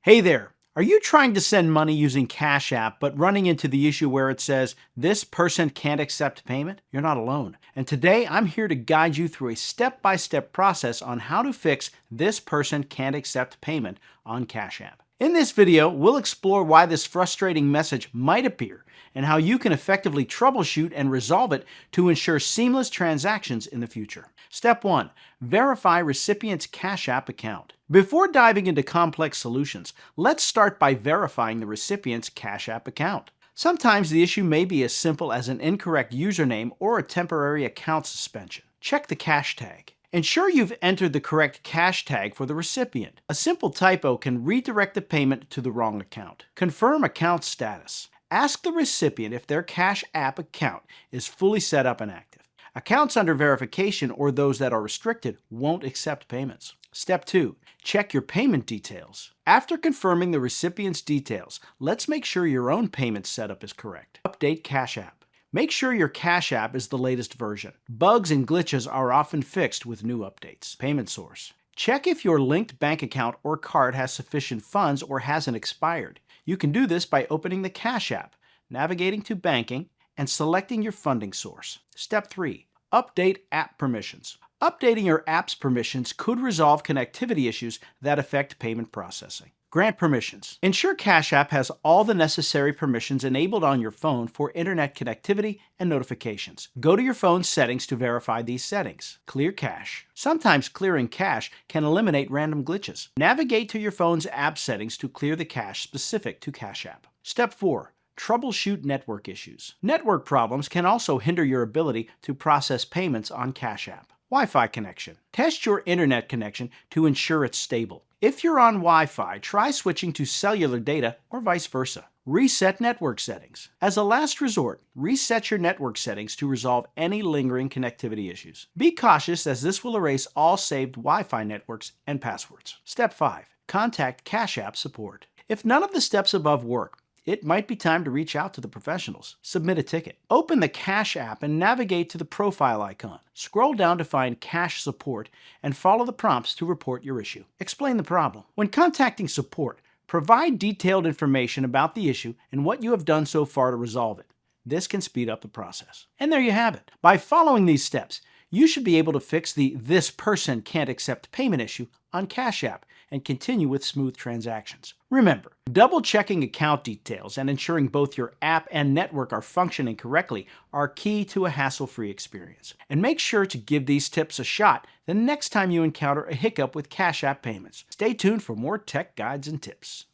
Hey there! Are you trying to send money using Cash App but running into the issue where it says, this person can't accept payment? You're not alone. And today I'm here to guide you through a step-by-step process on how to fix this person can't accept payment on Cash App. In this video, we'll explore why this frustrating message might appear and how you can effectively troubleshoot and resolve it to ensure seamless transactions in the future. Step 1. Verify recipient's Cash App account. Before diving into complex solutions, let's start by verifying the recipient's Cash App account. Sometimes the issue may be as simple as an incorrect username or a temporary account suspension. Check the cash tag. Ensure you've entered the correct cash tag for the recipient. A simple typo can redirect the payment to the wrong account. Confirm account status. Ask the recipient if their Cash App account is fully set up and active. Accounts under verification or those that are restricted won't accept payments. Step 2. Check your payment details. After confirming the recipient's details, let's make sure your own payment setup is correct. Update Cash App. Make sure your Cash App is the latest version. Bugs and glitches are often fixed with new updates. Payment source. Check if your linked bank account or card has sufficient funds or hasn't expired. You can do this by opening the Cash App, navigating to Banking, and selecting your funding source. Step 3. Update app permissions. Updating your app's permissions could resolve connectivity issues that affect payment processing. Grant permissions. Ensure Cash App has all the necessary permissions enabled on your phone for internet connectivity and notifications. Go to your phone's settings to verify these settings. Clear cache. Sometimes clearing cache can eliminate random glitches. Navigate to your phone's app settings to clear the cache specific to Cash App. Step 4. Troubleshoot network issues. Network problems can also hinder your ability to process payments on Cash App. Wi-Fi connection. Test your internet connection to ensure it's stable. If you're on Wi-Fi, try switching to cellular data or vice versa. Reset network settings. As a last resort, reset your network settings to resolve any lingering connectivity issues. Be cautious as this will erase all saved Wi-Fi networks and passwords. Step 5. Contact Cash App support. If none of the steps above work, it might be time to reach out to the professionals. Submit a ticket. Open the Cash App and navigate to the profile icon. Scroll down to find Cash Support and follow the prompts to report your issue. Explain the problem. When contacting support, provide detailed information about the issue and what you have done so far to resolve it. This can speed up the process. And there you have it. By following these steps, you should be able to fix the "this person can't accept payment" issue on Cash App and continue with smooth transactions. Remember, double-checking account details and ensuring both your app and network are functioning correctly are key to a hassle-free experience. And make sure to give these tips a shot the next time you encounter a hiccup with Cash App payments. Stay tuned for more tech guides and tips.